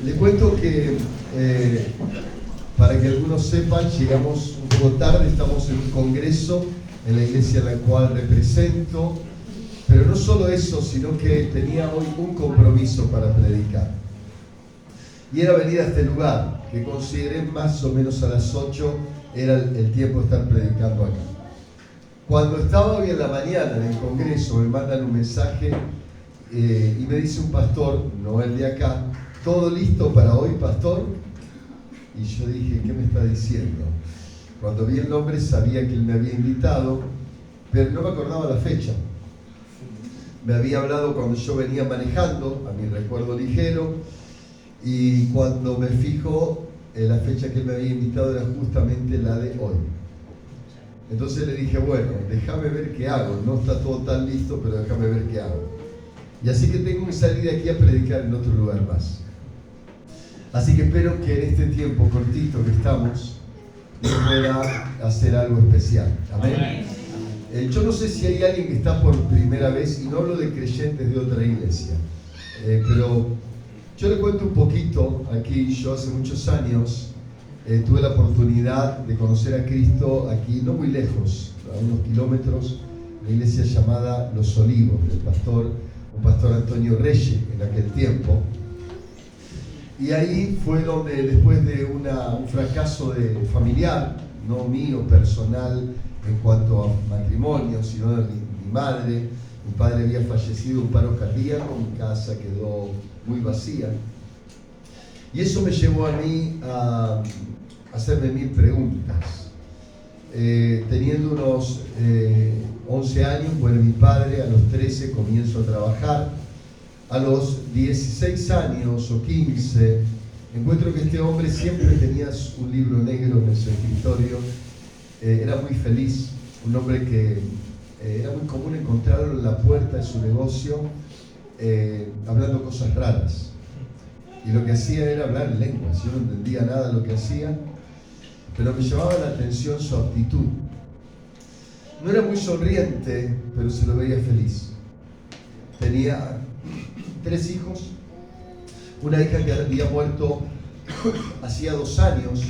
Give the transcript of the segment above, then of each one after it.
Le cuento que para que algunos sepan, llegamos un poco tarde, estamos en un congreso en la iglesia en la cual represento, pero no solo eso, sino que tenía hoy un compromiso para predicar. Y era venir a este lugar, que consideré más o menos a las 8 era el tiempo de estar predicando acá. Cuando estaba hoy en la mañana en el congreso, me mandan un mensaje y me dice un pastor, no el de acá, ¿todo listo para hoy, pastor? Y yo dije, ¿qué me está diciendo? Cuando vi el nombre sabía que él me había invitado, pero no me acordaba la fecha. Me había hablado cuando yo venía manejando, a mi recuerdo ligero, y cuando me fijo, la fecha que él me había invitado era justamente la de hoy. Entonces le dije, bueno, déjame ver qué hago, no está todo tan listo, pero déjame ver qué hago. Y así que tengo que salir de aquí a predicar en otro lugar más. Así que espero que en este tiempo cortito que estamos, Dios pueda hacer algo especial. Amén. Yo no sé si hay alguien que está por primera vez, y no hablo de creyentes de otra iglesia, pero yo le cuento un poquito aquí. Yo hace muchos años tuve la oportunidad de conocer a Cristo aquí, no muy lejos, a unos kilómetros, una iglesia llamada Los Olivos, del un pastor Antonio Reyes en aquel tiempo. Y ahí fue donde, después de un fracaso familiar, no mío, personal, en cuanto a matrimonio, sino de mi madre, mi padre había fallecido de un paro cardíaco, mi casa quedó muy vacía. Y eso me llevó a mí a hacerme 1000 preguntas. Teniendo unos 11 años, bueno, mi padre a los 13 comienzo a trabajar. A los 16 años o 15, encuentro que este hombre siempre tenía un libro negro en su escritorio. Era muy feliz, un hombre que era muy común encontrarlo en la puerta de su negocio hablando cosas raras. Y lo que hacía era hablar en lenguas. Yo no entendía nada de lo que hacía, pero me llamaba la atención su actitud. No era muy sonriente, pero se lo veía feliz. Tenía 3 hijos, una hija que había muerto hacía 2 años,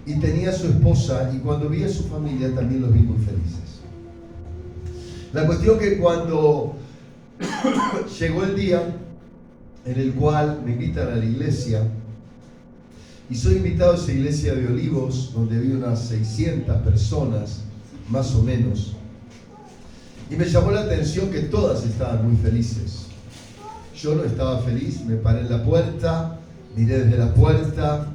y tenía a su esposa, y cuando vi a su familia también los vi muy felices. La cuestión que cuando llegó el día en el cual me invitan a la iglesia, y soy invitado a esa iglesia de Olivos, donde había unas 600 personas, más o menos, y me llamó la atención que todas estaban muy felices. Yo no estaba feliz, me paré en la puerta, miré desde la puerta,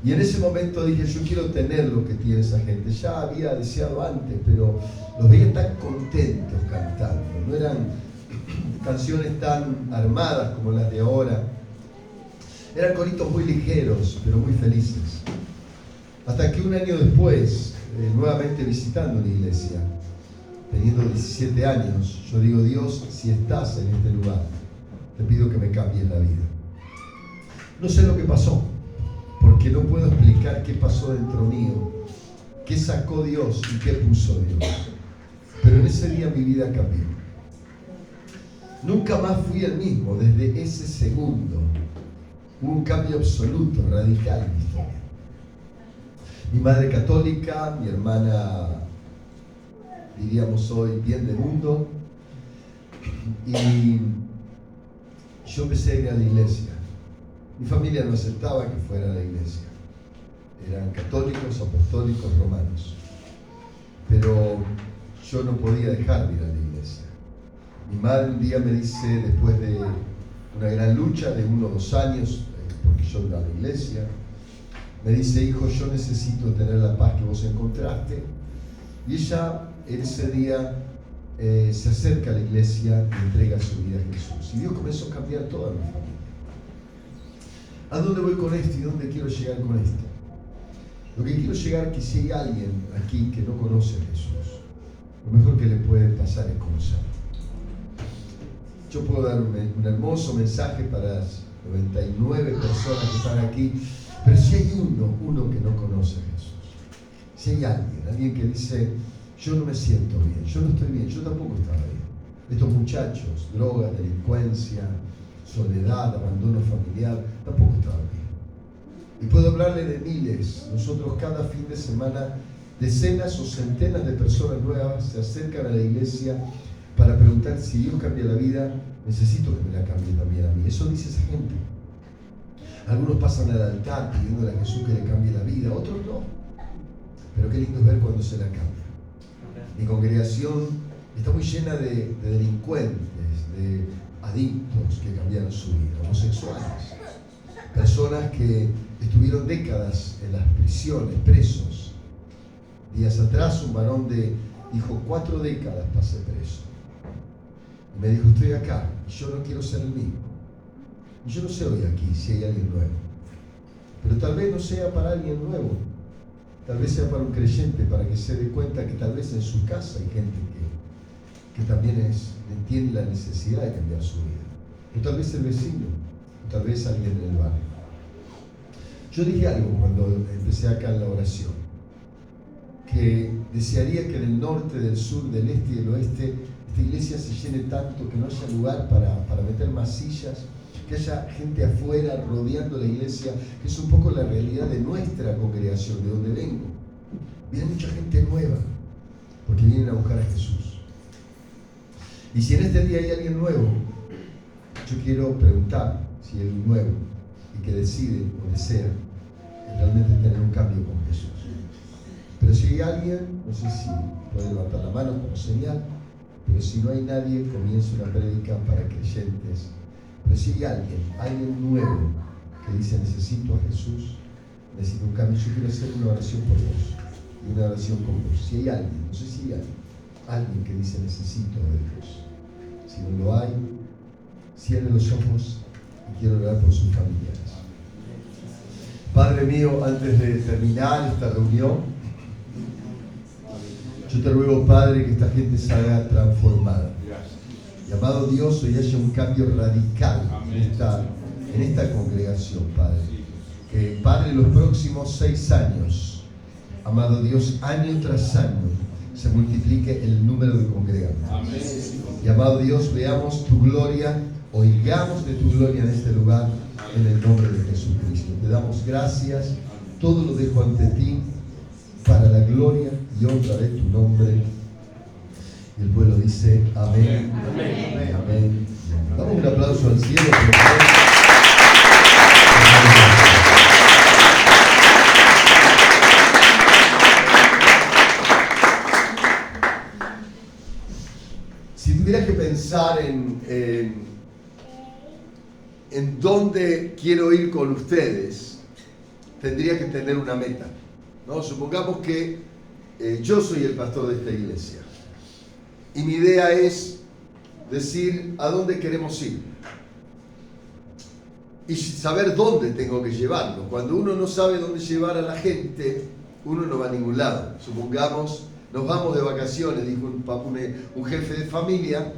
y en ese momento dije, yo quiero tener lo que tiene esa gente. Ya había deseado antes, pero los veía tan contentos cantando. No eran canciones tan armadas como las de ahora. Eran coritos muy ligeros, pero muy felices. Hasta que un año después, nuevamente visitando la iglesia, teniendo 17 años, yo digo, Dios, si estás en este lugar, te pido que me cambies la vida. No sé lo que pasó, porque no puedo explicar qué pasó dentro mío, qué sacó Dios y qué puso Dios. Pero en ese día mi vida cambió. Nunca más fui el mismo. Desde ese segundo hubo un cambio absoluto, radical en mi historia. Mi madre católica, mi hermana, diríamos hoy, bien de mundo, y yo empecé a ir a la iglesia. Mi familia no aceptaba que fuera a la iglesia. Eran católicos, apostólicos, romanos. Pero yo no podía dejar de ir a la iglesia. Mi madre un día me dice, después de una gran lucha de 1 o 2 años, porque yo iba a la iglesia, me dice, hijo, yo necesito tener la paz que vos encontraste. Y ella ese día se acerca a la iglesia y entrega su vida a Jesús. Y Dios comenzó a cambiar toda mi familia. ¿A dónde voy con esto y dónde quiero llegar con esto? Lo que quiero llegar es que si hay alguien aquí que no conoce a Jesús, lo mejor que le puede pasar es conocerlo. Yo puedo dar un hermoso mensaje para las 99 personas que están aquí, pero si hay uno que no conoce a Jesús, si hay alguien que dice, yo no me siento bien, yo no estoy bien, yo tampoco estaba bien, estos muchachos, drogas, delincuencia, soledad, abandono familiar, tampoco estaban bien. Y puedo hablarle de miles. Nosotros cada fin de semana, decenas o centenas de personas nuevas se acercan a la iglesia para preguntar si Dios cambia la vida, necesito que me la cambie también a mí. Eso dice esa gente. Algunos pasan al altar pidiéndole a Jesús que le cambie la vida, otros no. Pero qué lindo es ver cuando se la cambia. Mi congregación está muy llena de delincuentes, de adictos que cambiaron su vida, homosexuales, personas que estuvieron décadas en las prisiones, presos. Días atrás un varón dijo, 4 décadas pasé preso. Y me dijo, estoy acá y yo no quiero ser el mismo. Y yo no sé hoy aquí si hay alguien nuevo, pero tal vez no sea para alguien nuevo, tal vez sea para un creyente, para que se dé cuenta que tal vez en su casa hay gente que también entiende la necesidad de cambiar su vida. O tal vez el vecino, o tal vez alguien en el barrio. Yo dije algo cuando empecé acá en la oración, que desearía que del norte, del sur, del este y del oeste, esta iglesia se llene tanto que no haya lugar para meter más sillas, que haya gente afuera rodeando la iglesia, que es un poco la realidad de nuestra congregación, de donde vengo. Viene mucha gente nueva, porque vienen a buscar a Jesús. Y si en este día hay alguien nuevo, yo quiero preguntar si hay un nuevo y que decide o desea realmente tener un cambio con Jesús. Pero si hay alguien, no sé si puede levantar la mano como señal, pero si no hay nadie, comienzo una prédica para creyentes. Pero si hay alguien nuevo que dice necesito a Jesús, necesito un cambio, yo quiero hacer una oración por vos y una oración con vos. Si hay alguien, no sé si hay alguien que dice necesito de Dios. Si no lo hay, cierre los ojos y quiero orar por sus familiares. Padre mío, antes de terminar esta reunión, yo te ruego, Padre, que esta gente salga transformada. Y amado Dios, hoy haya un cambio radical en esta congregación, Padre. Que, Padre, los próximos 6 años, amado Dios, año tras año, se multiplique el número de congregantes. Amén. Y amado Dios, veamos tu gloria, oigamos de tu gloria en este lugar, en el nombre de Jesucristo. Te damos gracias, todo lo dejo ante ti, para la gloria y honra de tu nombre. Y el pueblo dice amén. Amén. Amén. Amén. Damos un aplauso al cielo. Si tuvieras que pensar en dónde quiero ir con ustedes, tendría que tener una meta, ¿no? Supongamos que yo soy el pastor de esta iglesia. Y mi idea es decir a dónde queremos ir y saber dónde tengo que llevarlo. Cuando uno no sabe dónde llevar a la gente, uno no va a ningún lado. Supongamos, nos vamos de vacaciones, dijo un jefe de familia,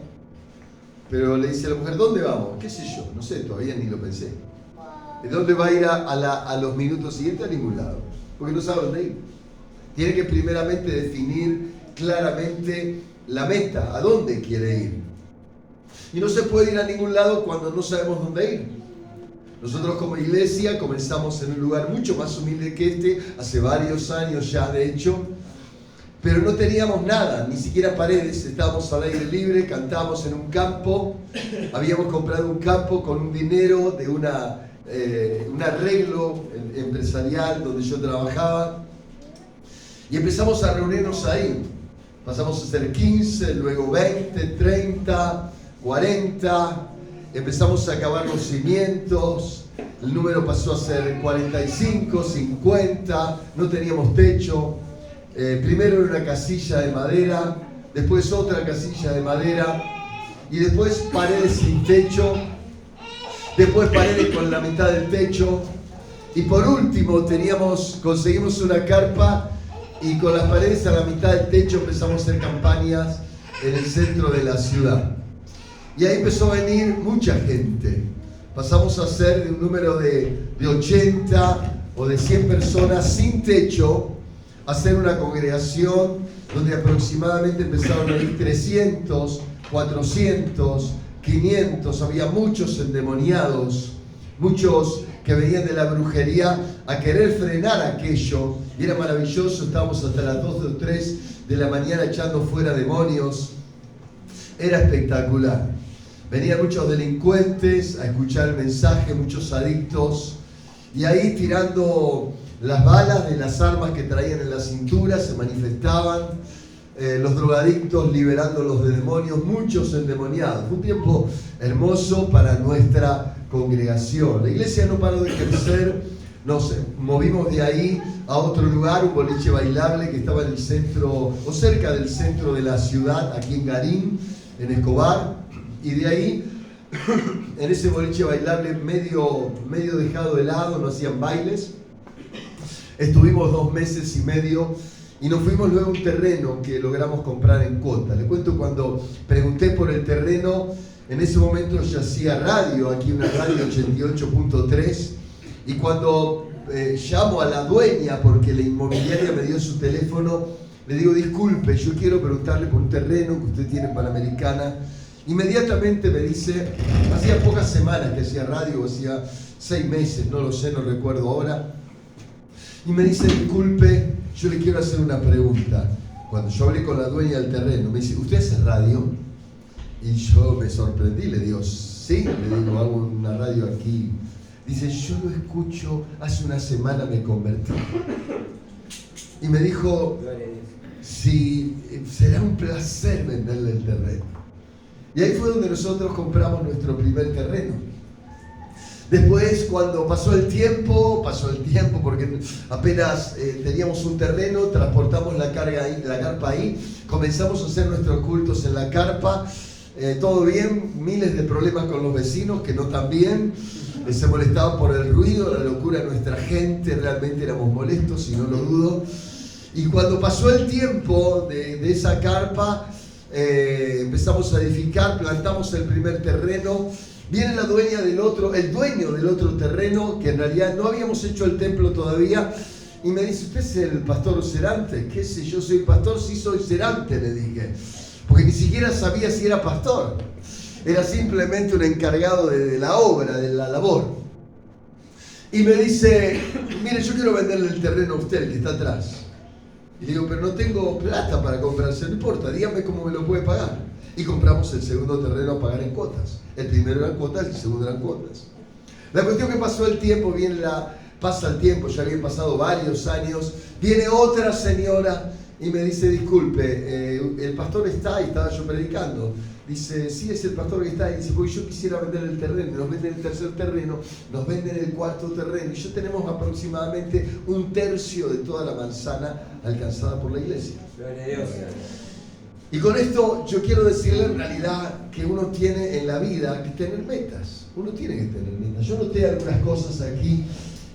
pero le dice a la mujer, ¿dónde vamos? ¿Qué sé yo? No sé, todavía ni lo pensé. ¿De dónde va a ir a los minutos siguientes? A ningún lado, porque no sabe dónde ir. Tiene que primeramente definir claramente la meta, a dónde quiere ir. Y no se puede ir a ningún lado cuando no sabemos dónde ir. Nosotros como iglesia comenzamos en un lugar mucho más humilde que este, hace varios años ya de hecho, pero no teníamos nada, ni siquiera paredes, estábamos al aire libre, cantábamos en un campo, habíamos comprado un campo con un dinero de un arreglo empresarial donde yo trabajaba, y empezamos a reunirnos ahí. Pasamos a ser 15, luego 20, 30, 40, empezamos a acabar los cimientos, el número pasó a ser 45, 50, no teníamos techo, primero era una casilla de madera, después otra casilla de madera, y después paredes sin techo, después paredes con la mitad del techo, y por último conseguimos una carpa, y con las paredes a la mitad del techo empezamos a hacer campañas en el centro de la ciudad. Y ahí empezó a venir mucha gente. Pasamos a ser de un número de 80 o de 100 personas sin techo, a ser una congregación donde aproximadamente empezaron a ir 300 400, 500, había muchos endemoniados, muchos que venían de la brujería a querer frenar aquello, y era maravilloso. Estábamos hasta las 2 o 3 de la mañana echando fuera demonios, era espectacular. Venían muchos delincuentes a escuchar el mensaje, muchos adictos, y ahí tirando las balas de las armas que traían en la cintura se manifestaban, los drogadictos liberándolos de demonios, muchos endemoniados. Fue un tiempo hermoso para nuestra congregación. La iglesia no paró de crecer, nos movimos de ahí a otro lugar, un boliche bailable que estaba en el centro, o cerca del centro de la ciudad, aquí en Garín, en Escobar, y de ahí, en ese boliche bailable medio dejado de lado, no hacían bailes. Estuvimos 2 meses y medio y nos fuimos luego a un terreno que logramos comprar en Cota. Le cuento, cuando pregunté por el terreno, en ese momento ya hacía radio, aquí una radio 88.3, y cuando llamo a la dueña, porque la inmobiliaria me dio su teléfono, le digo: disculpe, yo quiero preguntarle por un terreno que usted tiene en Panamericana. Inmediatamente me dice, hacía pocas semanas que hacía radio, hacía 6 meses, no lo sé, no recuerdo ahora, y me dice: disculpe, yo le quiero hacer una pregunta. Cuando yo hablé con la dueña del terreno, me dice: ¿usted hace radio? Y yo me sorprendí, le digo: sí, le digo, hago una radio aquí. Dice: yo lo escucho, hace una semana me convertí. Y me dijo: sí, será un placer venderle el terreno. Y ahí fue donde nosotros compramos nuestro primer terreno. Después, cuando pasó el tiempo, porque apenas teníamos un terreno, transportamos la carpa ahí, comenzamos a hacer nuestros cultos en la carpa, todo bien, miles de problemas con los vecinos que no tan bien, se molestaban por el ruido, la locura de nuestra gente, realmente éramos molestos y no lo dudo. Y cuando pasó el tiempo de esa carpa, empezamos a edificar, plantamos el primer terreno. Viene la dueña del otro, el dueño del otro terreno, que en realidad no habíamos hecho el templo todavía, y me dice: ¿usted es el pastor Cerante? ¿Qué sé yo? ¿Soy pastor? Sí, soy Cerante, le dije, porque ni siquiera sabía si era pastor, era simplemente un encargado de la obra, de la labor. Y me dice: mire, yo quiero venderle el terreno a usted, el que está atrás. Y le digo: pero no tengo plata para comprarse. No importa, dígame cómo me lo puede pagar. Y compramos el segundo terreno a pagar en cuotas. El primero eran cuotas, el segundo eran cuotas. La cuestión que pasó el tiempo, pasa el tiempo, ya habían pasado varios años, viene otra señora y me dice: disculpe, el pastor está, y estaba yo predicando. Dice: sí, es el pastor que está. Y dice: pues yo quisiera vender el terreno. Nos venden el tercer terreno, nos venden el cuarto terreno, y ya tenemos aproximadamente 1/3 de toda la manzana alcanzada por la iglesia. Gloria a Dios. Y con esto yo quiero decirle en realidad que uno tiene en la vida que tener metas. Uno tiene que tener metas. Yo noté algunas cosas aquí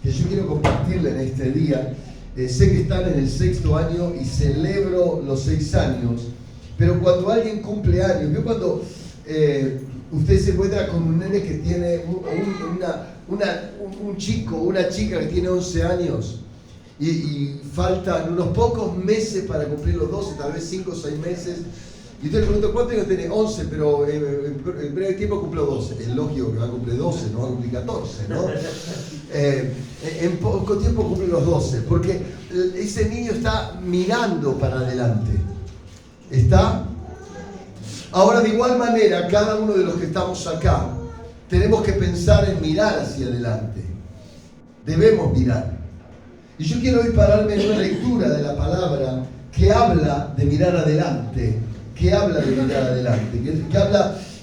que yo quiero compartirle en este día. Sé que están en el 6º año y celebro los 6 años. Pero cuando alguien cumple años, yo cuando usted se encuentra con un nene que tiene un chico, una chica que tiene 11 años, y faltan unos pocos meses para cumplir los 12, tal vez 5 o 6 meses, y usted le pregunta: ¿cuántos años tiene? 11, pero en breve tiempo cumplo 12. Es lógico que va a cumplir 12, no va a cumplir 14, ¿no? En poco tiempo cumple los 12, porque ese niño está mirando para adelante. ¿Está? Ahora, de igual manera, cada uno de los que estamos acá tenemos que pensar en mirar hacia adelante. Debemos mirar. Y yo quiero hoy pararme en una lectura de la palabra que habla de mirar adelante, que habla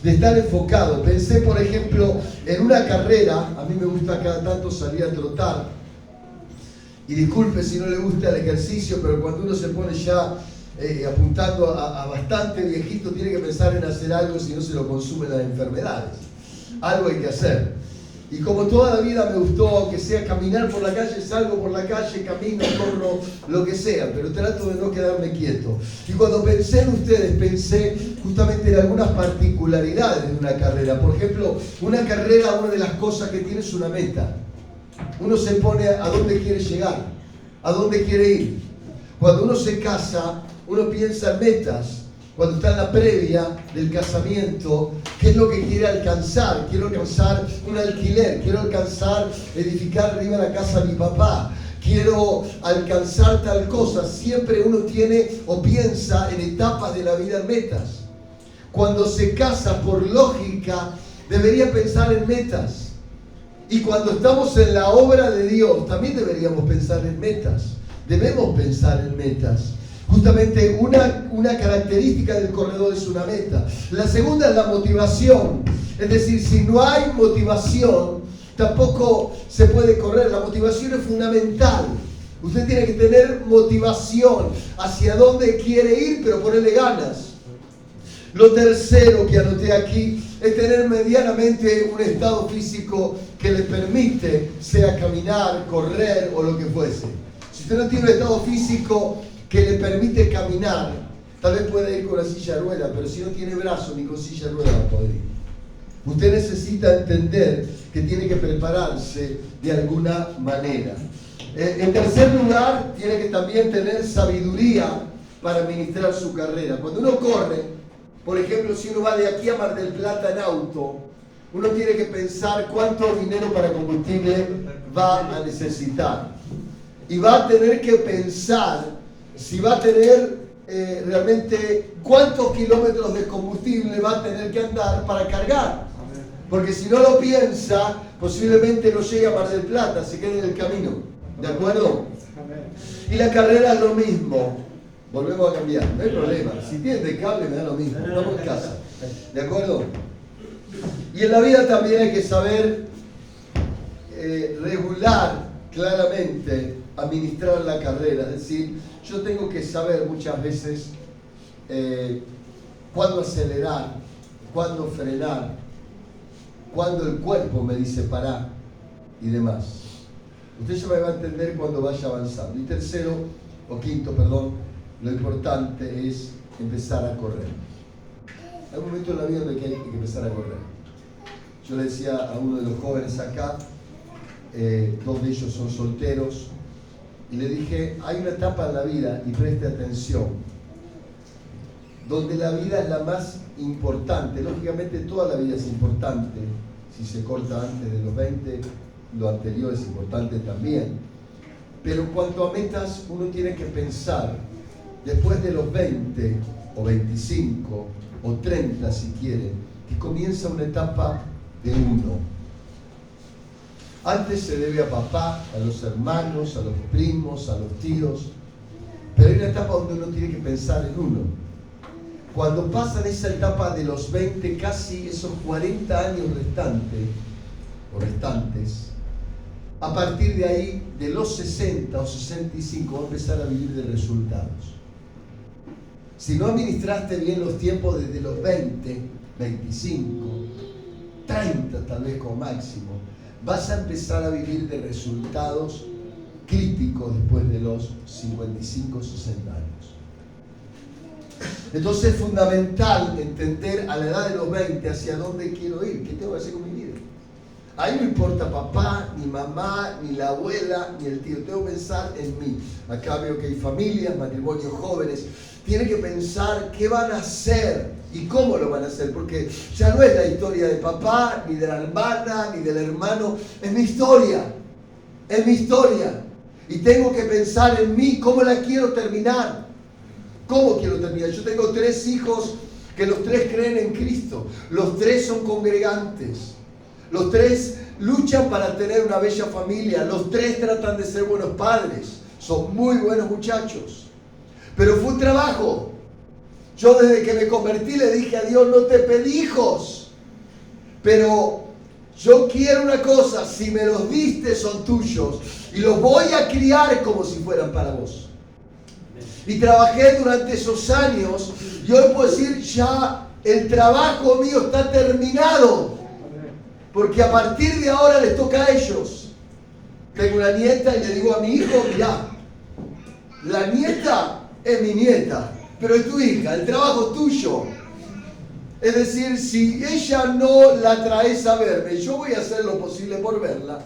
de estar enfocado. Pensé, por ejemplo, en una carrera. A mí me gusta cada tanto salir a trotar. Y disculpe si no le gusta el ejercicio, pero cuando uno se pone ya apuntando a bastante viejito, tiene que pensar en hacer algo, si no se lo consumen las enfermedades. Algo hay que hacer. Y como toda la vida me gustó, que sea caminar por la calle, salgo por la calle, camino, corro, lo que sea, pero trato de no quedarme quieto. Y cuando pensé en ustedes, pensé justamente en algunas particularidades de una carrera. Por ejemplo, una carrera, una de las cosas que tiene es una meta. Uno se pone a dónde quiere llegar, a dónde quiere ir. Cuando uno se casa, uno piensa en metas. cuando está en la previa del casamiento, ¿qué es lo que quiere alcanzar? Quiero alcanzar un alquiler, quiero alcanzar edificar arriba la casa de mi papá, quiero alcanzar tal cosa. Siempre uno tiene o piensa en etapas de la vida en metas. Cuando se casa, por lógica, debería pensar en metas. Y cuando estamos en la obra de Dios, también deberíamos pensar en metas. Debemos pensar en metas. Justamente una característica del corredor es una meta. La segunda es la motivación. Es decir, si no hay motivación, tampoco se puede correr. La motivación es fundamental. Usted tiene que tener motivación hacia dónde quiere ir, pero ponerle ganas. Lo tercero que anoté aquí es tener medianamente un estado físico que le permite, sea caminar, correr o lo que fuese. Si usted no tiene un estado físico que le permite caminar, tal vez pueda ir con una silla de ruedas, pero si no tiene brazos ni con silla de ruedas va a poder ir. Usted necesita entender que tiene que prepararse de alguna manera. En tercer lugar, tiene que también tener sabiduría para administrar su carrera. Cuando uno corre, por ejemplo, si uno va de aquí a Mar del Plata en auto, uno tiene que pensar cuánto dinero para combustible va a necesitar. Y va a tener que pensar si va a tener realmente cuántos kilómetros de combustible va a tener que andar para cargar. Porque si no lo piensa, posiblemente no llegue a Mar del Plata, se quede en el camino. ¿De acuerdo? Y la carrera es lo mismo. Volvemos a cambiar, no hay problema. Si tienen de cable me da lo mismo. Estamos en casa. ¿De acuerdo? Y en la vida también hay que saber regular claramente, administrar la carrera. Es decir, yo tengo que saber muchas veces cuándo acelerar, cuándo frenar, cuándo el cuerpo me dice parar y demás. Usted ya me va a entender cuando vaya avanzando. Y tercero, o quinto, perdón, lo importante es empezar a correr. Hay un momento en la vida donde hay que empezar a correr. Yo le decía a uno de los jóvenes acá, dos de ellos son solteros, y le dije, hay una etapa en la vida, y preste atención, donde la vida es la más importante. Lógicamente toda la vida es importante. Si se corta antes de los 20, lo anterior es importante también. Pero en cuanto a metas, uno tiene que pensar, después de los 20, o 25, o 30 si quiere, que comienza una etapa de uno. Antes se debe a papá, a los hermanos, a los primos, a los tíos, pero hay una etapa donde uno tiene que pensar en uno. Cuando pasan esa etapa de los 20, casi esos 40 años restantes, a partir de ahí, de los 60 o 65, va a empezar a vivir de resultados. Si no administraste bien los tiempos desde los 20, 25, 30 tal vez como máximo, vas a empezar a vivir de resultados críticos después de los 55, 60 años. Entonces es fundamental entender a la edad de los 20 hacia dónde quiero ir, qué tengo que hacer con mi vida. Ahí no importa papá, ni mamá, ni la abuela, ni el tío. Tengo que pensar en mí. Acá veo que hay familias, matrimonios jóvenes. Tienen que pensar qué van a hacer y cómo lo van a hacer. Porque ya no es la historia de papá, ni de la hermana, ni del hermano. Es mi historia. Es mi historia. Y tengo que pensar en mí, cómo la quiero terminar. ¿Cómo quiero terminar? Yo tengo 3 hijos que los 3 creen en Cristo. Los 3 son congregantes. Los 3 luchan para tener una bella familia. Los 3 tratan de ser buenos padres. Son muy buenos muchachos. Pero fue un trabajo. Yo desde que me convertí le dije a Dios, no te pedí hijos. Pero yo quiero una cosa, si me los diste son tuyos. Y los voy a criar como si fueran para vos. Y trabajé durante esos años. Y hoy puedo decir, ya el trabajo mío está terminado. Porque a partir de ahora les toca a ellos. Tengo una nieta y le digo a mi hijo, mirá, la nieta es mi nieta, pero es tu hija, el trabajo es tuyo. Es decir, si ella no la traes a verme, yo voy a hacer lo posible por verla,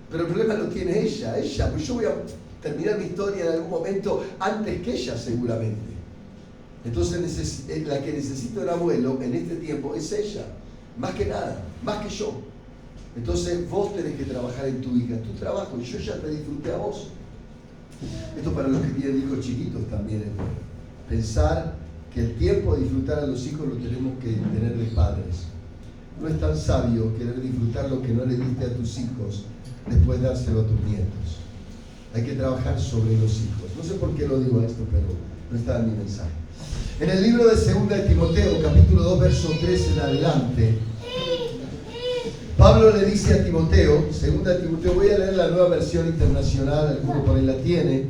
pero el problema lo tiene ella, pues yo voy a terminar mi historia en algún momento antes que ella seguramente. Entonces la que necesita un abuelo en este tiempo es ella, más que nada, más que yo. Entonces vos tenés que trabajar en tu hija, tu trabajo, y yo ya te disfruté a vos. Esto para los que tienen hijos chiquitos también es bueno. Pensar que el tiempo de disfrutar a los hijos lo tenemos que tener de padres. No es tan sabio querer disfrutar lo que no le diste a tus hijos, después dárselo a tus nietos. Hay que trabajar sobre los hijos. No sé por qué lo digo esto, pero no está en mi mensaje. En el libro de 2 de Timoteo, capítulo 2, verso 3 en adelante, Pablo le dice a Timoteo, 2 de Timoteo, voy a leer la Nueva Versión Internacional, alguno por ahí la tiene.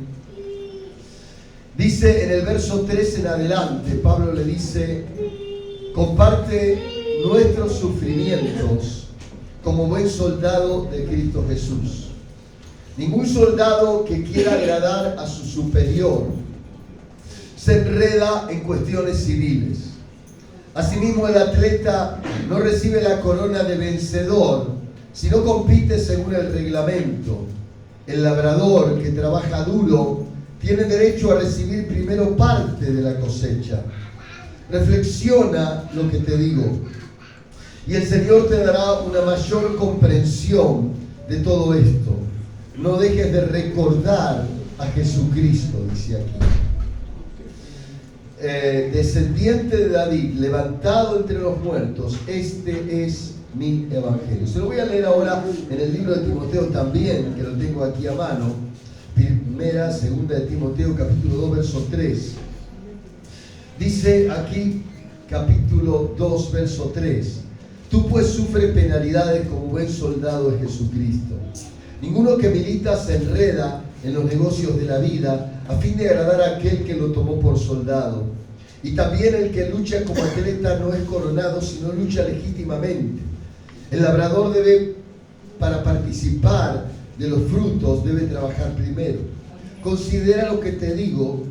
Dice en el verso 3 en adelante, Pablo le dice, comparte nuestros sufrimientos como buen soldado de Cristo Jesús. Ningún soldado que quiera agradar a su superior se enreda en cuestiones civiles. Asimismo, el atleta no recibe la corona de vencedor, sino compite según el reglamento. El labrador que trabaja duro tiene derecho a recibir primero parte de la cosecha. Reflexiona lo que te digo, y el Señor te dará una mayor comprensión de todo esto. No dejes de recordar a Jesucristo, dice aquí. Descendiente de David, levantado entre los muertos, este es mi evangelio. Se lo voy a leer ahora en el libro de Timoteo también, que lo tengo aquí a mano. Segunda de Timoteo, capítulo 2, verso 3. Dice aquí, capítulo 2, verso 3. Tú pues sufres penalidades como buen soldado de Jesucristo. Ninguno que milita se enreda en los negocios de la vida a fin de agradar a aquel que lo tomó por soldado. Y también el que lucha como atleta no es coronado, sino lucha legítimamente. El labrador para participar de los frutos, debe trabajar primero. Considera lo que te digo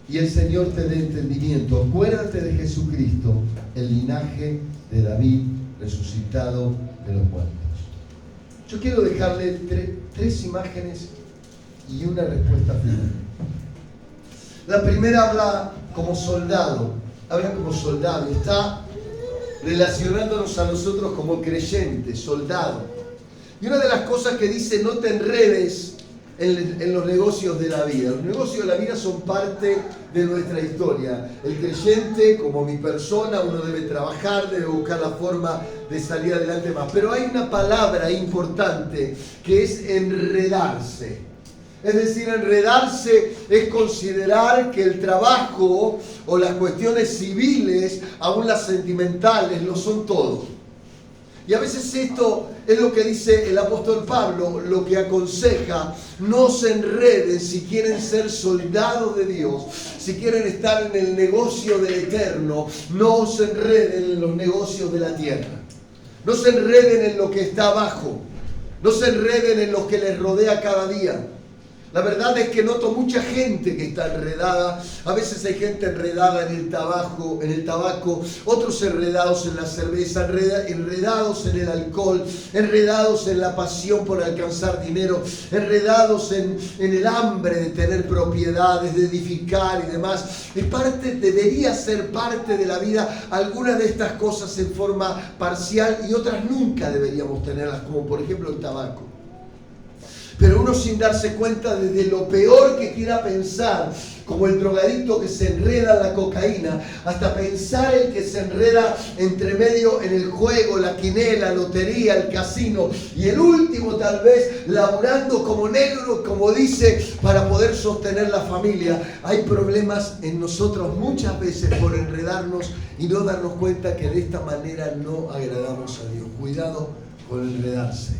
y el Señor te dé entendimiento. Acuérdate de Jesucristo, el linaje de David, resucitado de los muertos. Yo quiero dejarle tres imágenes y una respuesta final. La primera habla como soldado, está relacionándonos a nosotros como creyentes, soldado. Y una de las cosas que dice, no te enredes en los negocios de la vida. Los negocios de la vida son parte de nuestra historia. El creyente, como mi persona, uno debe trabajar, debe buscar la forma de salir adelante más. Pero hay una palabra importante que es enredarse. Es decir, enredarse es considerar que el trabajo o las cuestiones civiles, aún las sentimentales, lo son todo. Y a veces esto es lo que dice el apóstol Pablo, lo que aconseja: no se enreden si quieren ser soldados de Dios, si quieren estar en el negocio del eterno, no se enreden en los negocios de la tierra. No se enreden en lo que está abajo, no se enreden en lo que les rodea cada día. La verdad es que noto mucha gente que está enredada. A veces hay gente enredada en el tabaco, otros enredados en la cerveza, enredados en el alcohol, enredados en la pasión por alcanzar dinero, enredados en el hambre de tener propiedades, de edificar y demás. Debería ser parte de la vida algunas de estas cosas en forma parcial y otras nunca deberíamos tenerlas, como por ejemplo el tabaco. Pero uno, sin darse cuenta, desde lo peor que quiera pensar, como el drogadicto que se enreda en la cocaína, hasta pensar el que se enreda entre medio en el juego, la quinela, la lotería, el casino, y el último tal vez laburando como negro, como dice, para poder sostener la familia. Hay problemas en nosotros muchas veces por enredarnos y no darnos cuenta que de esta manera no agradamos a Dios. Cuidado con enredarse.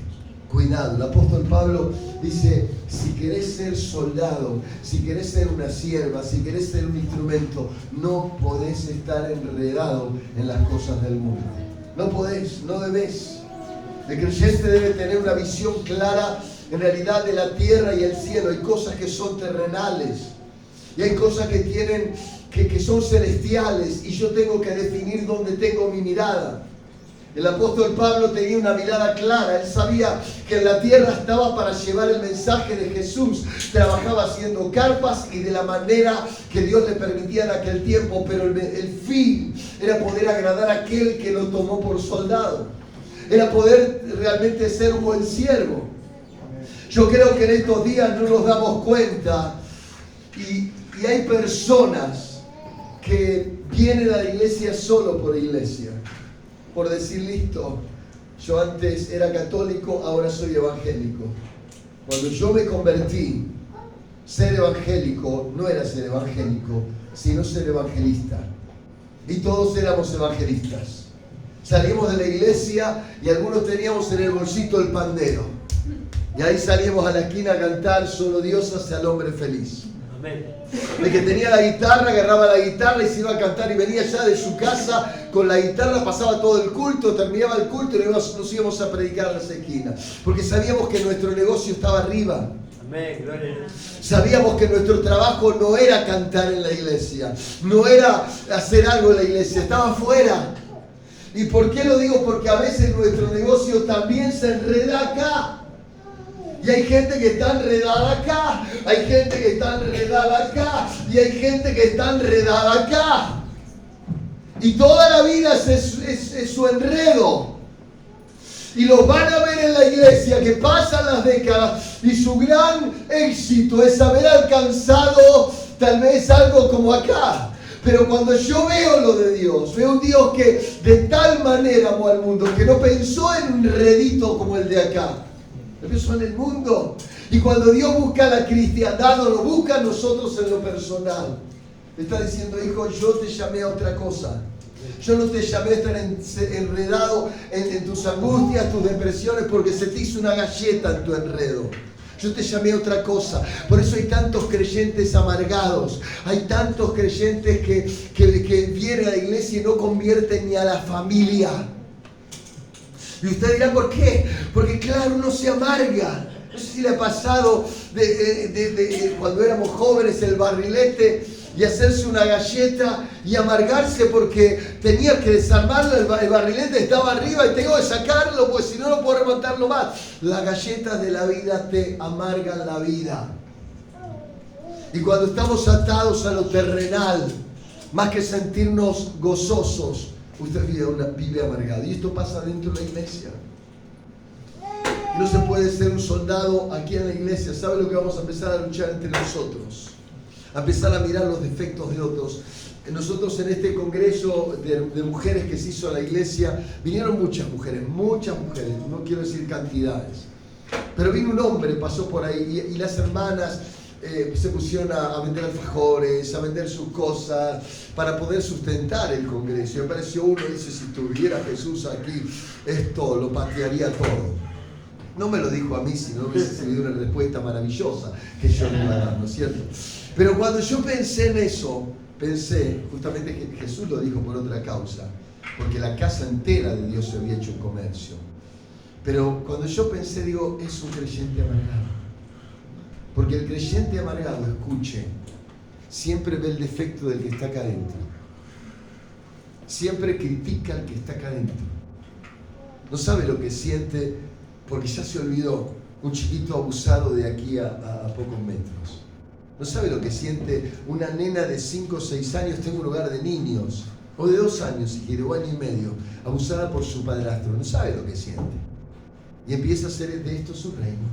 Cuidado, el apóstol Pablo dice, si querés ser soldado, si querés ser una sierva, si querés ser un instrumento, no podés estar enredado en las cosas del mundo. No podés, no debés. El creyente debe tener una visión clara en realidad de la tierra y el cielo. Hay cosas que son terrenales y hay cosas que son celestiales, y yo tengo que definir dónde tengo mi mirada. El apóstol Pablo tenía una mirada clara. Él sabía que en la tierra estaba para llevar el mensaje de Jesús. Trabajaba haciendo carpas y de la manera que Dios le permitía en aquel tiempo. Pero el fin era poder agradar a aquel que lo tomó por soldado. Era poder realmente ser un buen siervo. Yo creo que en estos días no nos damos cuenta y hay personas que vienen a la iglesia solo por iglesia. Por decir, listo, yo antes era católico, ahora soy evangélico. Cuando yo me convertí, ser evangélico no era ser evangélico, sino ser evangelista. Y todos éramos evangelistas. Salimos de la iglesia y algunos teníamos en el bolsito el pandero. Y ahí salíamos a la esquina a cantar, solo Dios hace al hombre feliz. El que tenía la guitarra, agarraba la guitarra y se iba a cantar y venía ya de su casa con la guitarra, pasaba todo el culto, terminaba el culto y nos íbamos a predicar a las esquinas. Porque sabíamos que nuestro negocio estaba arriba. Amén, gloria. Sabíamos que nuestro trabajo no era cantar en la iglesia, no era hacer algo en la iglesia, estaba afuera. ¿Y por qué lo digo? Porque a veces nuestro negocio también se enreda acá. Y hay gente que está enredada acá, hay gente que está enredada acá, y hay gente que está enredada acá. Y toda la vida es su enredo. Y los van a ver en la iglesia que pasan las décadas y su gran éxito es haber alcanzado tal vez algo como acá. Pero cuando yo veo lo de Dios, veo un Dios que de tal manera amó al mundo que no pensó en un redito como el de acá. Pensó en el mundo. Y cuando Dios busca la cristiandad, no lo busca a nosotros en lo personal. Está diciendo, hijo, yo te llamé a otra cosa. Yo no te llamé a estar enredado en tus angustias, tus depresiones, porque se te hizo una galleta en tu enredo. Yo te llamé a otra cosa. Por eso hay tantos creyentes amargados. Hay tantos creyentes que vienen a la iglesia y no convierten ni a la familia. Y usted dirá, ¿por qué? Porque claro, uno se amarga. No sé si le ha pasado de cuando éramos jóvenes el barrilete y hacerse una galleta y amargarse porque tenía que desarmarlo, el barrilete estaba arriba y tengo que sacarlo, pues si no, no puedo remontarlo más. Las galletas de la vida te amargan la vida. Y cuando estamos atados a lo terrenal, más que sentirnos gozosos, usted vive amargado. Y esto pasa dentro de la iglesia. No se puede ser un soldado aquí en la iglesia. ¿Sabe lo que vamos a empezar a luchar entre nosotros? A empezar a mirar los defectos de otros. Nosotros en este congreso de mujeres que se hizo a la iglesia, vinieron muchas mujeres, no quiero decir cantidades. Pero vino un hombre, pasó por ahí, y las hermanas se pusieron a vender alfajores, a vender sus cosas para poder sustentar el congreso. Y apareció uno y dice, si tuviera Jesús aquí, esto lo patearía todo. No me lo dijo a mí, sino que se me dio una respuesta maravillosa que yo le iba a dar, ¿no es cierto? Pero cuando yo pensé en eso, pensé justamente que Jesús lo dijo por otra causa, porque la casa entera de Dios se había hecho un comercio. Pero cuando yo pensé, digo, es un creyente amargado. Porque el creyente amargado, escuche, siempre ve el defecto del que está acá adentro. Siempre critica al que está acá adentro. No sabe lo que siente porque ya se olvidó, un chiquito abusado de aquí a pocos metros. No sabe lo que siente una nena de 5 o 6 años, tengo un hogar de niños, o de 2 años si quiere, o año y medio, abusada por su padrastro. No sabe lo que siente. Y empieza a hacer de esto su reino.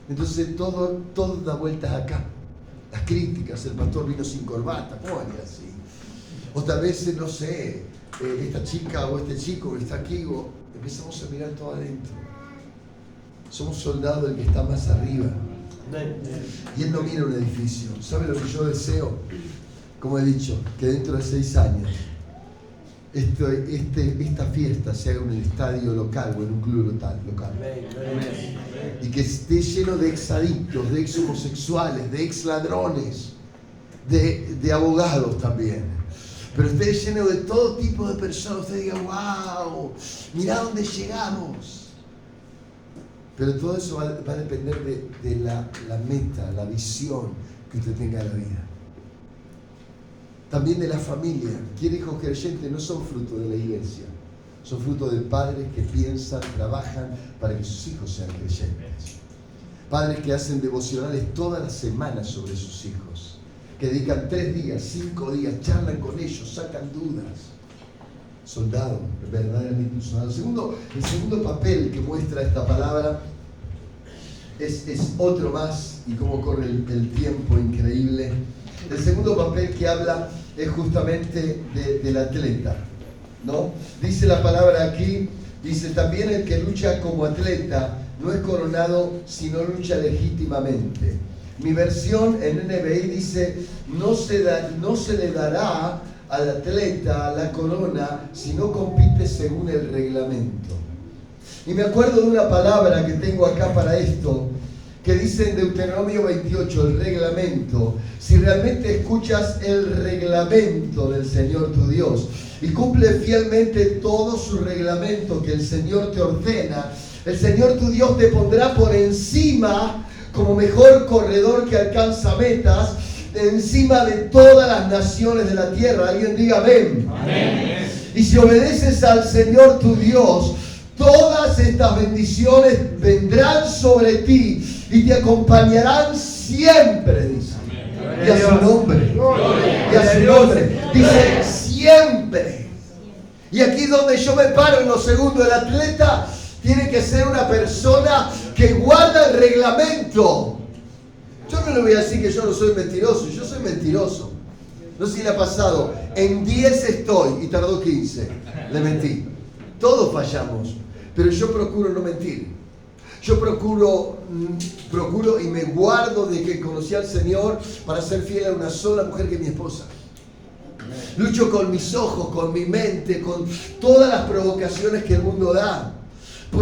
Entonces todo da vueltas acá. Las críticas, el pastor vino sin corbata, ¿cómo haría así? O tal vez, no sé, esta chica o este chico que está aquí, empezamos a mirar todo adentro. Somos soldados del que está más arriba. Y él no mira un edificio. ¿Sabe lo que yo deseo? Como he dicho, que dentro de 6 años esta fiesta se haga en un estadio local o en un club local. Y que esté lleno de exadictos, de ex homosexuales, de ex ladrones, de abogados también. Pero esté lleno de todo tipo de personas. Usted diga, wow, mirá dónde llegamos. Pero todo eso va a depender de la meta, la visión que usted tenga de la vida. También de la familia. ¿Quién hijos creyentes no son fruto de la iglesia? Son fruto de padres que piensan, trabajan para que sus hijos sean creyentes. Padres que hacen devocionales todas las semanas sobre sus hijos, que dedican 3 días, 5 días, charlan con ellos, sacan dudas. Soldado, verdaderamente un soldado. El segundo papel que muestra esta palabra es otro más, y cómo corre el tiempo increíble. El segundo papel que habla es justamente del atleta, ¿no? Dice la palabra aquí, dice: también el que lucha como atleta no es coronado, sino lucha legítimamente. Mi versión en NBI dice: no se le dará al atleta la corona si no compite según el reglamento. Y me acuerdo de una palabra que tengo acá para esto, que dice en Deuteronomio 28, el reglamento. Si realmente escuchas el reglamento del Señor tu Dios y cumple fielmente todo su reglamento que el Señor te ordena, el Señor tu Dios te pondrá por encima como mejor corredor que alcanza metas, encima de todas las naciones de la tierra. Alguien diga amén. Amén. Y si obedeces al Señor tu Dios, todas estas bendiciones vendrán sobre ti y te acompañarán siempre, dice. Amén. Y a su nombre. Y a su nombre. Dice siempre. Y aquí donde yo me paro en lo segundo, el atleta tiene que ser una persona que guarda el reglamento. Yo no le voy a decir que yo no soy mentiroso, yo soy mentiroso. No sé si le ha pasado, en 10 estoy y tardó 15, le mentí. Todos fallamos, pero yo procuro no mentir. Yo procuro y me guardo de que conocí al Señor para ser fiel a una sola mujer que es mi esposa. Lucho con mis ojos, con mi mente, con todas las provocaciones que el mundo da.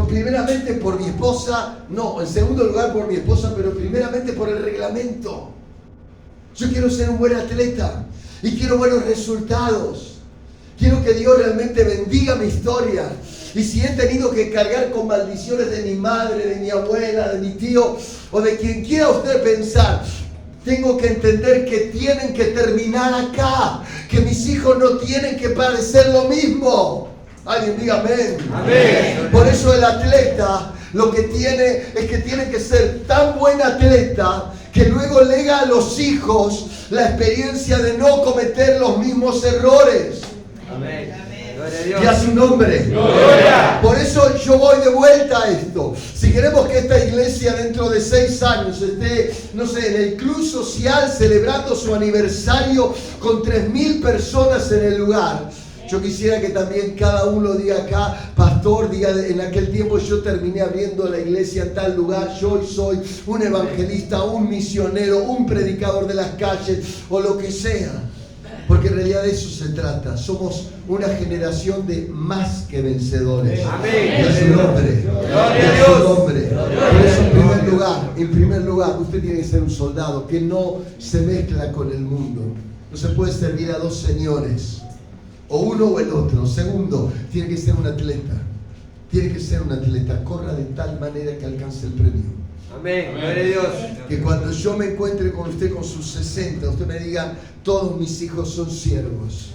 Primeramente por mi esposa, no, en segundo lugar por mi esposa, pero primeramente por el reglamento. Yo quiero ser un buen atleta y quiero buenos resultados. Quiero que Dios realmente bendiga mi historia. Y si he tenido que cargar con maldiciones de mi madre, de mi abuela, de mi tío o de quien quiera usted pensar, tengo que entender que tienen que terminar acá, que mis hijos no tienen que padecer lo mismo. Alguien diga amén. Amén. Por eso el atleta lo que tiene es que tiene que ser tan buen atleta que luego lega a los hijos la experiencia de no cometer los mismos errores. Amén. Gloria a Dios. Y a su nombre. Gloria. Por eso yo voy de vuelta a esto. Si queremos que esta iglesia dentro de 6 años esté, no sé, en el club social celebrando su aniversario con 3.000 personas en el lugar, yo quisiera que también cada uno diga acá: pastor, diga, en aquel tiempo yo terminé abriendo la iglesia en tal lugar, yo hoy soy un evangelista, un misionero, un predicador de las calles o lo que sea. Porque en realidad de eso se trata. Somos una generación de más que vencedores. Amén. Y a su nombre. Gloria a Dios. Nombre. Por eso en primer lugar, usted tiene que ser un soldado que no se mezcla con el mundo. No se puede servir a 2 señores. O uno o el otro. Segundo, tiene que ser un atleta. Tiene que ser un atleta. Corra de tal manera que alcance el premio. Amén. Gloria a Dios. Que cuando yo me encuentre con usted con sus 60, usted me diga: todos mis hijos son siervos.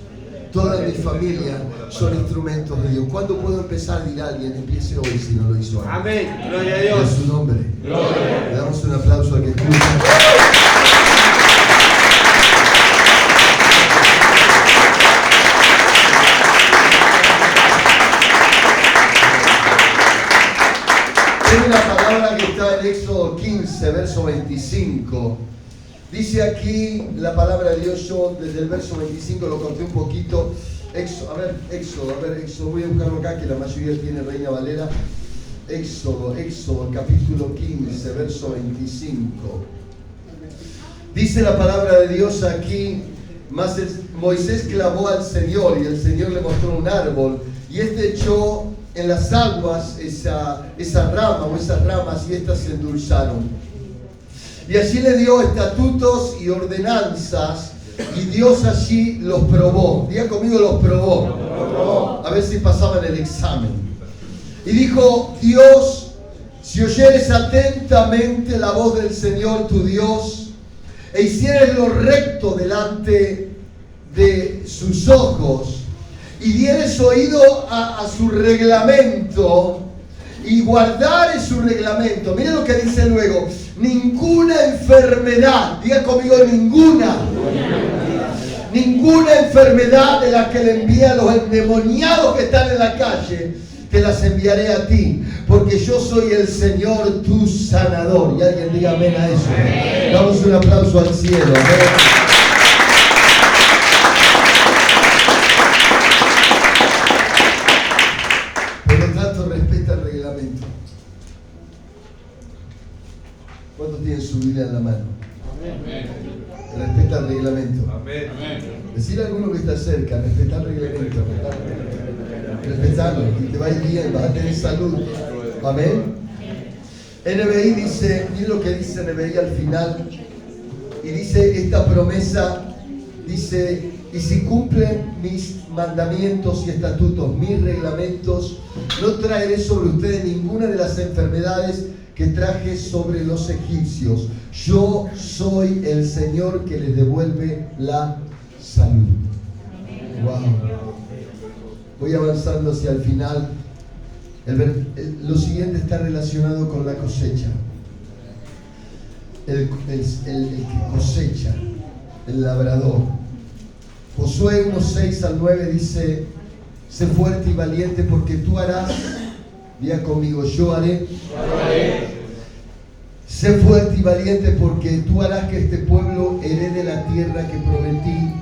Toda mi familia son instrumentos de Dios. ¿Cuándo puedo empezar? Dirá alguien. Empiece hoy si no lo hizo antes. Amén. Gloria a Dios. En su nombre. Gloria. Le damos un aplauso al que escucha. Hay una palabra que está en Éxodo 15, verso 25. Dice aquí la palabra de Dios. Yo desde el verso 25 lo corté un poquito. Éxodo, voy a buscarlo acá, que la mayoría tiene Reina Valera. Éxodo, capítulo 15, verso 25. Dice la palabra de Dios aquí: mas Moisés clamó al Señor, y el Señor le mostró un árbol, y echó en las aguas esa rama o esas ramas, y estas se endulzaron. Y allí le dio estatutos y ordenanzas, y Dios allí los probó. Diga conmigo: los probó. A ver si pasaban el examen. Y dijo Dios: si oyeres atentamente la voz del Señor tu Dios, e hicieres lo recto delante de sus ojos, y dieres oído a su reglamento, y guardar su reglamento. Mira lo que dice luego: ninguna enfermedad, diga conmigo, ninguna enfermedad de la que le envía a los endemoniados que están en la calle, te las enviaré a ti, porque yo soy el Señor tu sanador. Y alguien diga amén a eso. Damos un aplauso al cielo. Amén. Por lo tanto, respeta el reglamento. ¿Cuántos tienen su Biblia en la mano? Amén. Respeta el reglamento. Amén. Decirle a alguno que está cerca: respeta el reglamento. Respetarlo, y te va a ir bien, vas a tener salud. Amén. NBI dice, miren lo que dice NBI al final, y dice esta promesa, dice: y si cumplen mis mandamientos y estatutos, mis reglamentos, no traeré sobre ustedes ninguna de las enfermedades que traje sobre los egipcios. Yo soy el Señor que les devuelve la salud. Wow. Voy avanzando hacia el final. Lo siguiente está relacionado con la cosecha. El que cosecha, el labrador. Josué 1:6-9 dice: sé fuerte y valiente, porque tú harás, diga conmigo, yo haré. Sé fuerte y valiente, porque tú harás que este pueblo herede la tierra que prometí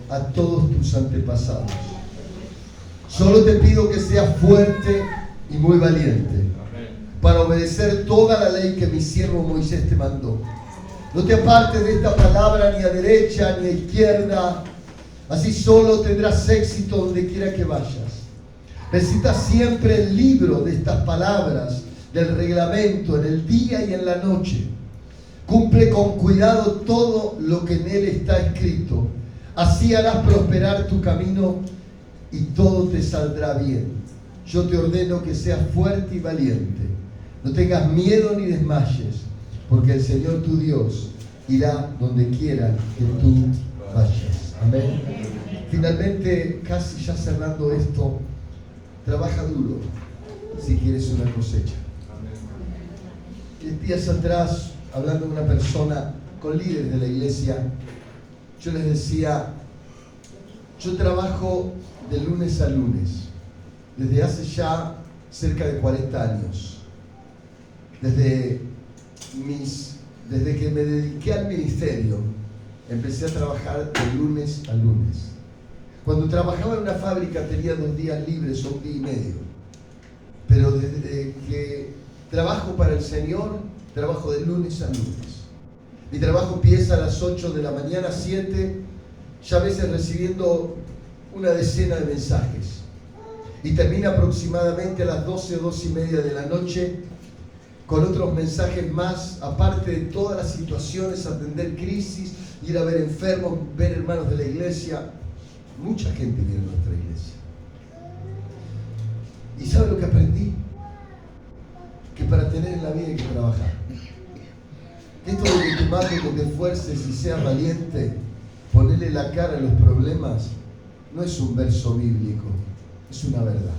a todos tus antepasados. Solo te pido que seas fuerte y muy valiente para obedecer toda la ley que mi siervo Moisés te mandó. No te apartes de esta palabra ni a derecha ni a izquierda, así solo tendrás éxito donde quiera que vayas. Recita siempre el libro de estas palabras del reglamento en el día y en la noche. Cumple con cuidado todo lo que en él está escrito. Así harás prosperar tu camino y todo te saldrá bien. Yo te ordeno que seas fuerte y valiente. No tengas miedo ni desmayes, porque el Señor tu Dios irá donde quiera que tú vayas. Amén. Finalmente, casi ya cerrando esto, trabaja duro si quieres una cosecha. 10 días atrás, hablando con una persona, con líderes de la iglesia, yo les decía: yo trabajo de lunes a lunes, desde hace ya cerca de 40 años, desde que me dediqué al ministerio, empecé a trabajar de lunes a lunes. Cuando trabajaba en una fábrica tenía 2 días libres o 1 día y medio, pero desde que trabajo para el Señor, trabajo de lunes a lunes. Mi trabajo empieza a las 8 de la mañana, 7, ya a veces recibiendo una decena de mensajes, y termina aproximadamente a las 12 o 12 y media de la noche con otros mensajes más, aparte de todas las situaciones, atender crisis, ir a ver enfermos, ver hermanos de la iglesia. Mucha gente viene a nuestra iglesia. ¿Y sabe lo que aprendí? Que para tener en la vida hay que trabajar. Esto de que te mates, que te esfuerces y seas valiente, ponerle la cara a los problemas, no es un verso bíblico, es una verdad.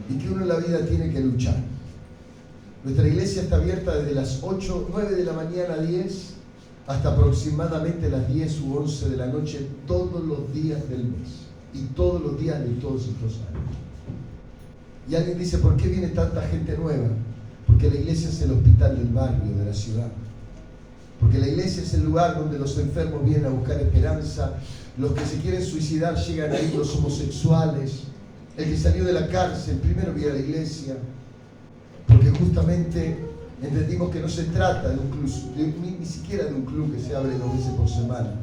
Y que uno en la vida tiene que luchar. Nuestra iglesia está abierta desde las 9 de la mañana a 10 hasta aproximadamente las 10 u 11 de la noche todos los días del mes y todos los días de todos estos años. Y alguien dice: ¿por qué viene tanta gente nueva? Porque la iglesia es el hospital del barrio, de la ciudad. Porque la iglesia es el lugar donde los enfermos vienen a buscar esperanza, los que se quieren suicidar llegan ahí, los homosexuales, el que salió de la cárcel primero viene a la iglesia, porque justamente entendimos que no se trata de un club, ni siquiera de un club que se abre 2 veces por semana.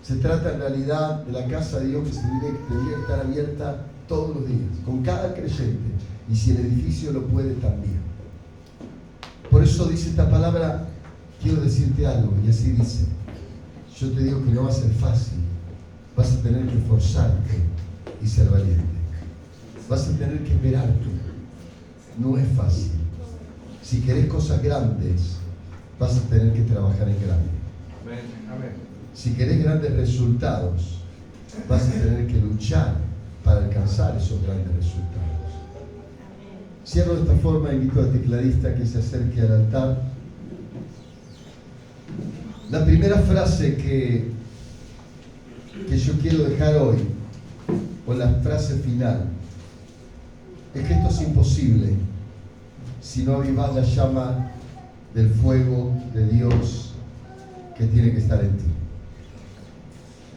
Se trata en realidad de la casa de Dios, que debería estar abierta todos los días, con cada creyente, y si el edificio lo puede también. Por eso dice esta palabra: quiero decirte algo, y así dice: yo te digo que no va a ser fácil, vas a tener que esforzarte y ser valiente, vas a tener que esperarte, no es fácil. Si querés cosas grandes, vas a tener que trabajar en grande. Amén. Si querés grandes resultados, vas a tener que luchar para alcanzar esos grandes resultados. Cierro de esta forma, invito al tecladista que se acerque al altar. La primera frase que yo quiero dejar hoy, o la frase final, es que esto es imposible si no avivas la llama del fuego de Dios que tiene que estar en ti.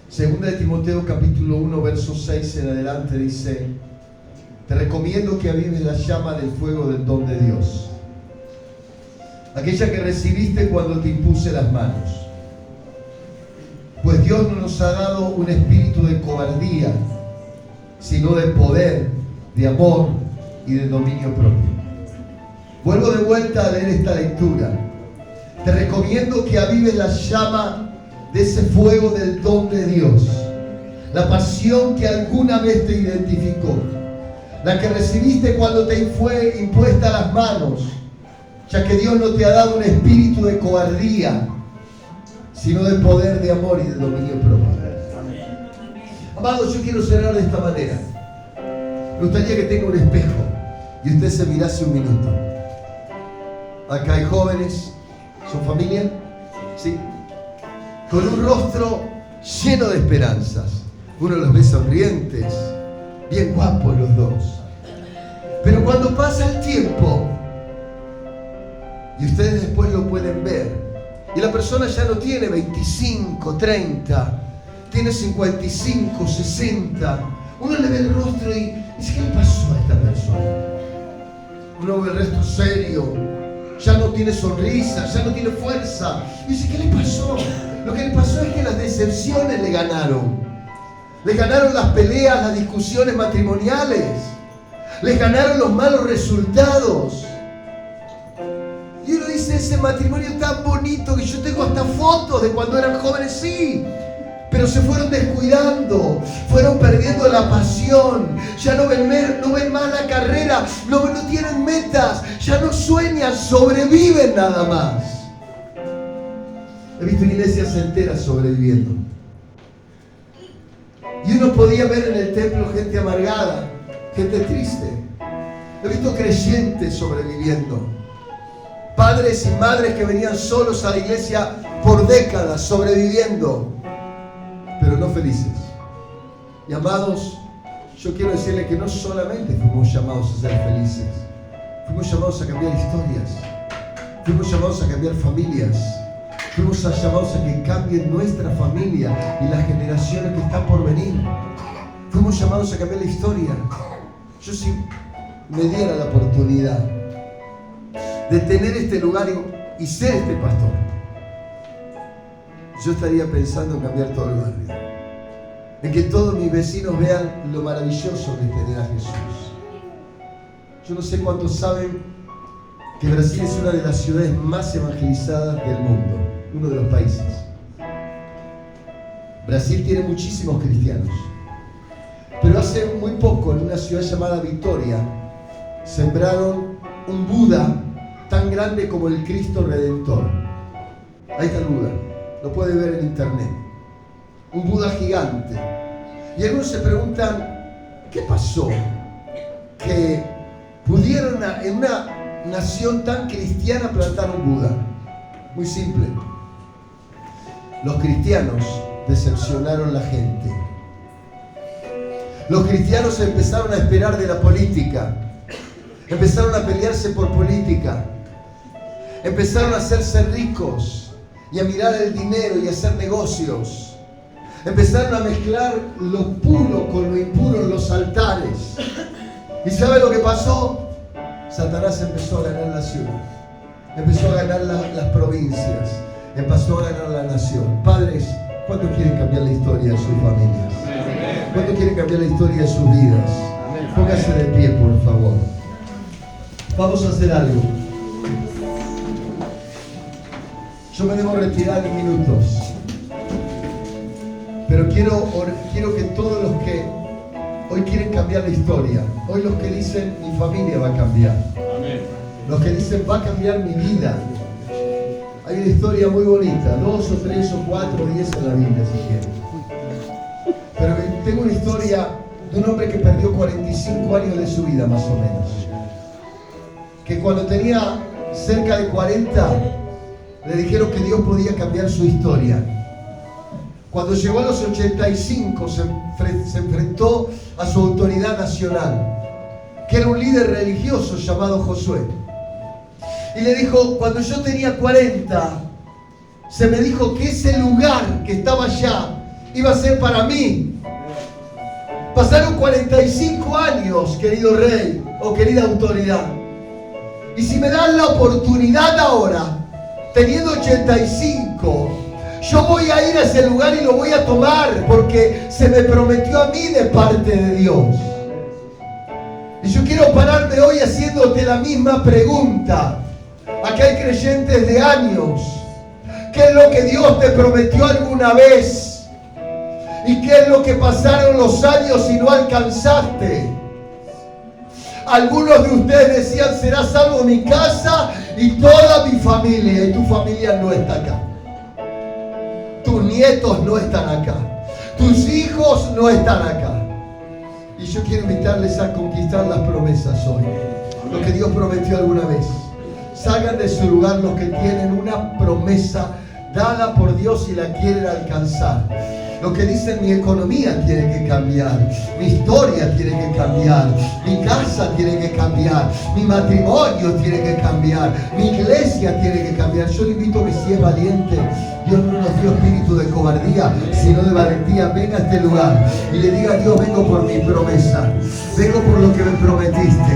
Segunda de Timoteo capítulo 1 verso 6 en adelante dice: te recomiendo que avives la llama del fuego del don de Dios, aquella que recibiste cuando te impuse las manos. Pues Dios no nos ha dado un espíritu de cobardía, sino de poder, de amor y de dominio propio. Vuelvo de vuelta a leer esta lectura. Te recomiendo que avives la llama de ese fuego del don de Dios, la pasión que alguna vez te identificó, la que recibiste cuando te fue impuesta a las manos, ya que Dios no te ha dado un espíritu de cobardía, sino de poder, de amor y de dominio propio. Amados, yo quiero cerrar de esta manera. Me gustaría que tenga un espejo y usted se mirase un minuto. Acá hay jóvenes, ¿son familia? Sí. Con un rostro lleno de esperanzas. Uno los ve sonrientes, bien guapos los dos. Pero cuando pasa el tiempo, y ustedes después lo pueden ver, y la persona ya no tiene 25, 30, tiene 55, 60. Uno le ve el rostro y dice: ¿qué le pasó a esta persona? Uno ve el rostro serio, ya no tiene sonrisa, ya no tiene fuerza. Y dice: ¿qué le pasó? Lo que le pasó es que las decepciones le ganaron. Le ganaron las peleas, las discusiones matrimoniales. Les ganaron los malos resultados. Y uno dice: ese matrimonio tan bonito que yo tengo hasta fotos de cuando eran jóvenes, sí, pero se fueron descuidando, fueron perdiendo la pasión, ya no ven más la carrera, no tienen metas, ya no sueñan, sobreviven nada más. He visto iglesias enteras sobreviviendo. Y uno podía ver en el templo gente amargada, gente triste. He visto creyentes sobreviviendo. Padres y madres que venían solos a la iglesia por décadas, sobreviviendo, pero no felices. Y amados, yo quiero decirle que no solamente fuimos llamados a ser felices, fuimos llamados a cambiar historias, fuimos llamados a cambiar familias, fuimos llamados a que cambien nuestra familia y las generaciones que están por venir. Fuimos llamados a cambiar la historia. Yo, si me diera la oportunidad de tener este lugar y ser este pastor, yo estaría pensando en cambiar todo el barrio, en que todos mis vecinos vean lo maravilloso que es tener a Jesús. Yo no sé cuántos saben que Brasil es una de las ciudades más evangelizadas del mundo, uno de los países. Brasil tiene muchísimos cristianos, pero hace muy poco, en una ciudad llamada Vitória, sembraron un Buda tan grande como el Cristo Redentor. Ahí está el Buda, lo puede ver en internet. Un Buda gigante. Y algunos se preguntan: ¿qué pasó? Que pudieron en una nación tan cristiana plantar un Buda. Muy simple. Los cristianos decepcionaron a la gente. Los cristianos empezaron a esperar de la política. Empezaron a pelearse por política. Empezaron a hacerse ricos y a mirar el dinero y a hacer negocios. Empezaron a mezclar lo puro con lo impuro en los altares. ¿Y sabe lo que pasó? Satanás empezó a ganar la ciudad. Empezó a ganar las provincias. Empezó a ganar la nación. Padres, ¿cuántos quieren cambiar la historia de sus familias? ¿Cuántos quieren cambiar la historia de sus vidas? Póngase de pie, por favor. Vamos a hacer algo. Yo me debo retirar en minutos, pero quiero que todos los que hoy quieren cambiar la historia, hoy los que dicen: mi familia va a cambiar, los que dicen: va a cambiar mi vida. Hay una historia muy bonita, 2 o 3 o 4 o 10 en la Biblia si quieren. Pero tengo una historia de un hombre que perdió 45 años de su vida, más o menos. Que cuando tenía cerca de 40, le dijeron que Dios podía cambiar su historia. Cuando llegó a los 85, se enfrentó a su autoridad nacional, que era un líder religioso llamado Josué. Y le dijo, cuando yo tenía 40, se me dijo que ese lugar que estaba allá iba a ser para mí. Pasaron 45 años, querido rey o querida autoridad. Y si me dan la oportunidad ahora, teniendo 85, yo voy a ir a ese lugar y lo voy a tomar, porque se me prometió a mí de parte de Dios. Y yo quiero pararme hoy haciéndote la misma pregunta. Aquí hay creyentes de años. ¿Qué es lo que Dios te prometió alguna vez? ¿Y qué es lo que pasaron los años y no alcanzaste? Algunos de ustedes decían, será salvo mi casa y toda mi familia. Y tu familia no está acá. Tus nietos no están acá. Tus hijos no están acá. Y yo quiero invitarles a conquistar las promesas hoy. Lo que Dios prometió alguna vez. Salgan de su lugar los que tienen una promesa dada por Dios y la quieren alcanzar. Lo que dicen, mi economía tiene que cambiar, mi historia tiene que cambiar, mi casa tiene que cambiar, mi matrimonio tiene que cambiar, mi iglesia tiene que cambiar. Yo le invito a que si es valiente, Dios no nos dio espíritu de cobardía, sino de valentía. Venga a este lugar y le diga a Dios, vengo por mi promesa, vengo por lo que me prometiste,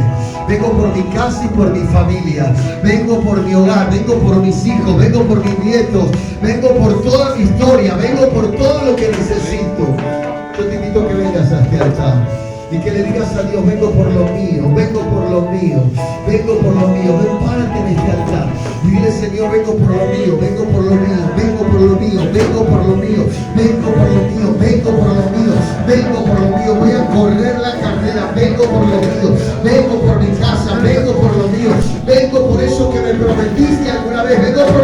vengo por mi casa y por mi familia, vengo por mi hogar, vengo por mis hijos, vengo por mis nietos, vengo por toda mi historia, vengo por todo lo que necesito. Yo te invito a que vengas a este altar y que le digas a Dios, vengo por lo mío, vengo por lo mío, vengo por lo mío. Ven, párate en este altar y dile, Señor, vengo por lo mío, vengo por lo mío, vengo por lo mío, vengo por lo mío, vengo por lo mío, vengo por lo mío, vengo por lo mío. Voy a correr la carrera, vengo por lo mío, vengo por mi casa, vengo por lo mío, vengo por eso que me prometiste alguna vez, vengo por